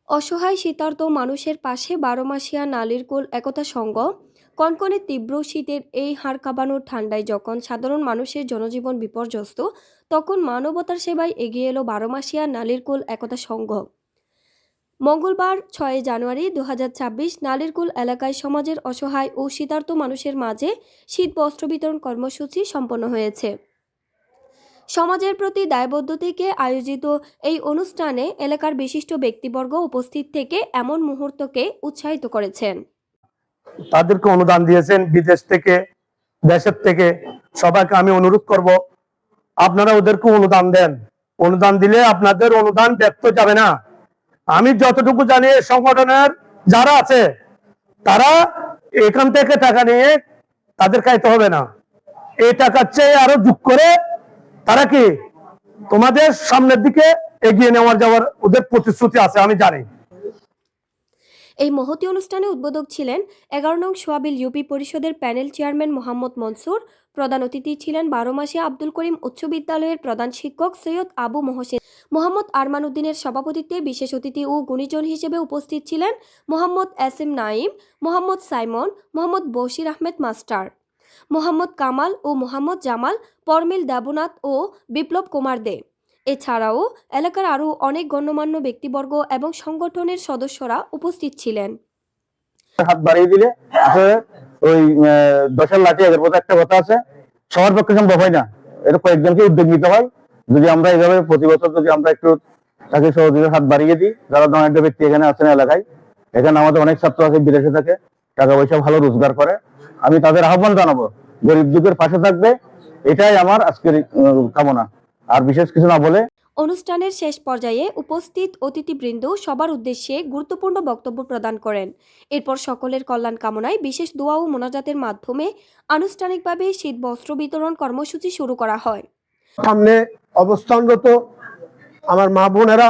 অসহায় শীতার্ত মানুষের পাশে বারোমাসিয়া নালিরকুল একতা সংঘ। কনকনে তীব্র শীতের এই হাড় কাঁপানোর ঠান্ডায় যখন সাধারণ মানুষের জনজীবন বিপর্যস্ত, তখন মানবতার সেবায় এগিয়ে এলো বারোমাসিয়া নালিরকুল একতা সংঘ। মঙ্গলবার 6 জানুয়ারি 2026 নালিরকুল এলাকায় সমাজের অসহায় ও শীতার্ত মানুষের মাঝে শীত বস্ত্র বিতরণ কর্মসূচি সম্পন্ন হয়েছে। সমাজের প্রতি দায়বদ্ধ থেকে আয়োজিত এই অনুষ্ঠানে এলাকার বিশিষ্ট ব্যক্তিবর্গ উপস্থিত থেকে এমন মুহূর্তকে উৎসাহিত করেছেন। তাদেরকে অনুদান দিয়েছেন বিদেশ থেকে, দেশের থেকে। সবাইকে আমি অনুরোধ করব, আপনারা ওদেরকে অনুদান দেন। অনুদান দিলে আপনাদের অনুদান ব্যর্থ যাবে না। আমি যতটুকু জানি সংগঠনের যারা আছে তারা এখান থেকে টাকা নিয়ে তাদের খাইতে হবে না। এই টাকার চেয়ে আরো যোগ করে তারা কি তোমাদের সামনের দিকে এগিয়ে যাওয়ার ওদের প্রতিশ্রুতি আছে, আমি জানি। এই মহতি অনুষ্ঠানে উদ্বোধক ছিলেন 11 নং সোয়াবিল ইউপি পরিষদের প্যানেল চেয়ারম্যান মোহাম্মদ মনসুর। প্রধান অতিথি ছিলেন বারোমাসিয়া আব্দুল করিম উচ্চ বিদ্যালয়ের প্রধান শিক্ষক সৈয়দ আবু মোহসেন। মোহাম্মদ আরমান উদ্দিনের সভাপতিত্বে বিশেষ অতিথি ও গুণীজন হিসেবে উপস্থিত ছিলেন Mohammad S M Naim, Mohammad Simon, Mohammad Bashir Ahmed master, Mohammad Kamal ও মোহাম্মদ জামাল, পরমিল দেবনাথ ও বিপ্লব কুমার দে। এছাড়াও এলাকার আরও অনেক গণ্যমান্য ব্যক্তিবর্গ এবং সংগঠনের সদস্যরা উপস্থিত ছিলেন। হাত বাড়িয়ে দিলে ওই দশের লাঠি এদের মতো একটা কথা আছে, সবার পক্ষে সম্ভব হয় না। এটা কয়েকজনকে উদ্যোগ নিতে হয়। যদি আমরা এইভাবে প্রতি বছর যদি আমরা একটু তাকে সহযোগিতার হাত বাড়িয়ে দিই, যারা ধরনের ব্যক্তি এখানে আছেন এলাকায়, এখানে আমাদের অনেক ছাত্র আছে বিদেশে থাকে, টাকা পয়সা ভালো রোজগার করে। আমি তাদের আহ্বান জানাবো গরিব দুঃখের পাশে থাকবে, এটাই আমার আজকের কামনা। আর বিশেষ কিছু না বলে অনুষ্ঠানের শেষ পর্যায়ে উপস্থিত অতিথিবৃন্দ সবার উদ্দেশ্যে গুরুত্বপূর্ণ বক্তব্য প্রদান করেন। এরপর সকলের কল্যাণ কামনায় বিশেষ দোয়া ও মোনাজাতের মাধ্যমে আনুষ্ঠানিকভাবে শীত বস্ত্র বিতরণ কর্মসূচি শুরু করা হয়। সামনে অবস্থানরত আমার মা বোনেরা,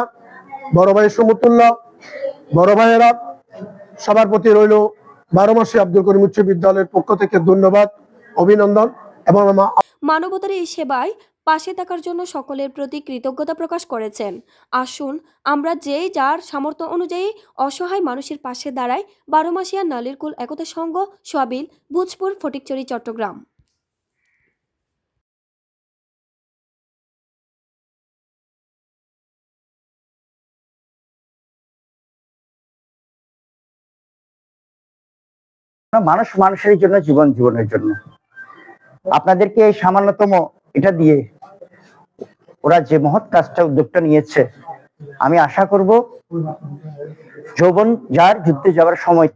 বড় ভাই সমতুল্য, বড় ভাইয়েরা, সবার প্রতি রইল বারোমাসিয়া আব্দুল করিম উচ্চ বিদ্যালয়ের পক্ষ থেকে ধন্যবাদ, অভিনন্দন। এবং মানবতার এই সেবায় পাশে থাকার জন্য সকলের প্রতি কৃতজ্ঞতা প্রকাশ করেছেন। আসুন আমরা যেই যার সামর্থ্য অনুযায়ী অসহায় মানুষের পাশে দাঁড়াই। বারোমাসিয়া নালিরকুল একতা সংঘ, সোয়াবিল, ভূজপুর, ফটিকছড়ি, চট্টগ্রাম। মানুষ মানুষের জন্য, জীবন জীবনের জন্য। আপনাদেরকে এই সামান্যতম এটা দিয়ে ওরা যে মহৎ কাজটা, উদ্যোগটা নিয়েছে, আমি আশা করব যৌবন যার যুদ্ধে যাওয়ার সময়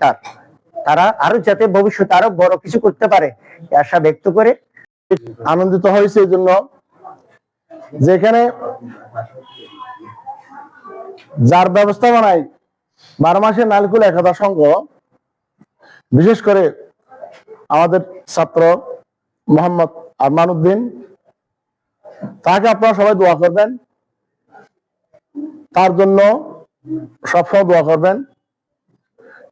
তারা আরো যাতে ভবিষ্যতে আরো বড় কিছু করতে পারে আশা ব্যক্ত করে আনন্দিত হয়েছে এই জন্য, যেখানে যার ব্যবস্থাপনায় বারোমাসিয়া নালিরকুল একতা সংঘ, বিশেষ করে আমাদের ছাত্র মোহাম্মদ আরমান উদ্দিন, তাকে আপনারা সবাই দোয়া করবেন, তার জন্য সবসময় দোয়া করবেন।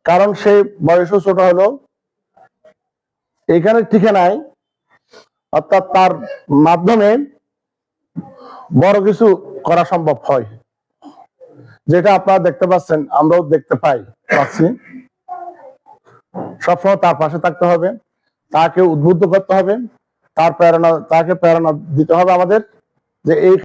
কারণ সে বয়সও ছোট হলো, এখানে টিকে নাই, অর্থাৎ তার মাধ্যমে বড় কিছু করা সম্ভব হয়, যেটা আপনারা দেখতে পাচ্ছেন, আমরাও দেখতে পাচ্ছি। সবসময় তার পাশে থাকতে হবে, তাকে উদ্বুদ্ধ করতে হবে, তাকে প্রেরণা দিতে হবে আমাদের, যে এই